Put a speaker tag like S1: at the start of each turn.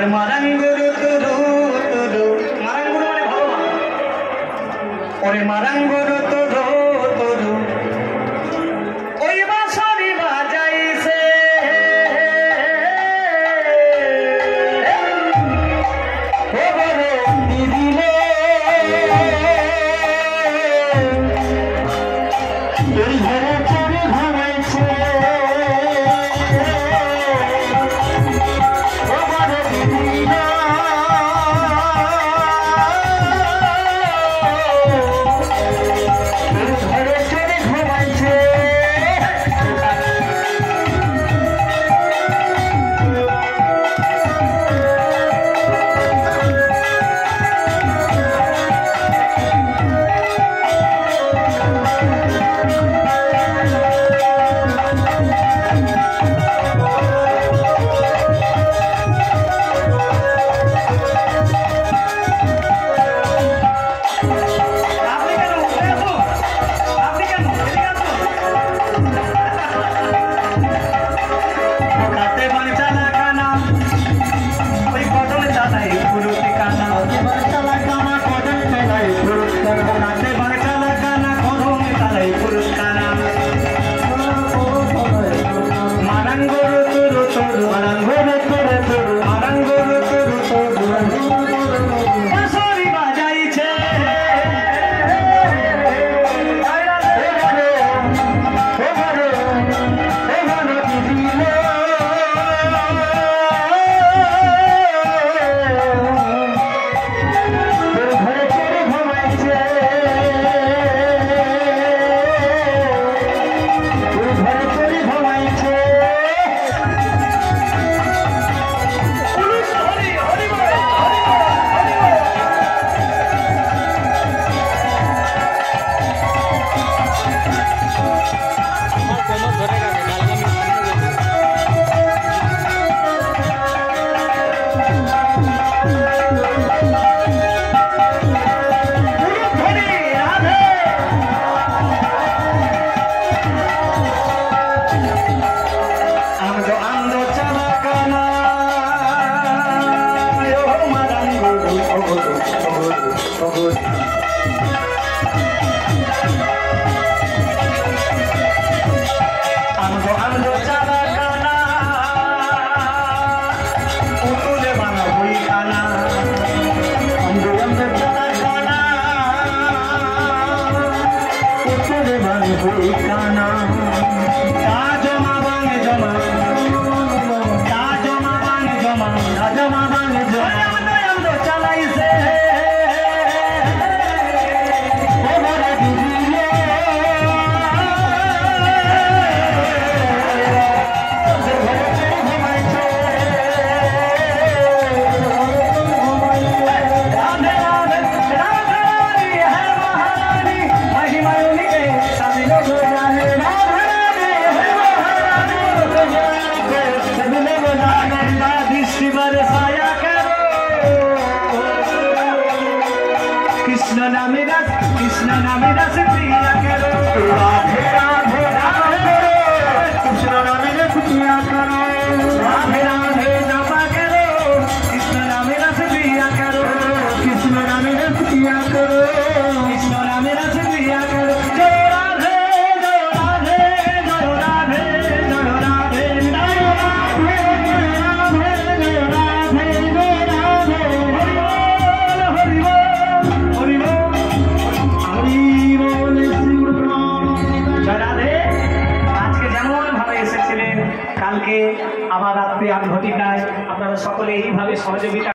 S1: আমার মারাঙ্গুরু তুরু তুরু, মারাঙ্গুরু মানে ভগবান। ওরে মারাঙ্গুরু তুরু তুরু, ওই বাঁশরি বাজাইছে ও বড় দিদিলে এই ঘরে চড়ে ঘুমাইছে ও বড় দিদিলে এই ঘরে চড়ে ঘুমাইছে। कृष्ण नामे रस प्रिया करो, राधे राधे राधे कृष्ण नामे रस प्रिया करो, राधे राधे जपा करो, कृष्ण नामे रस प्रिया करो, कृष्ण नामे रस प्रिया करो, कृष्ण नामे रस प्रिया करो। जय राधे जय राधे जय राधे जय राधे जय राधे जय राधे जय राधे जय राधे। हरि बोल हरि बोल কালকে আবার রাত্রে ৮ ঘটিকায় আপনারা সকলে এইভাবে সহযোগিতা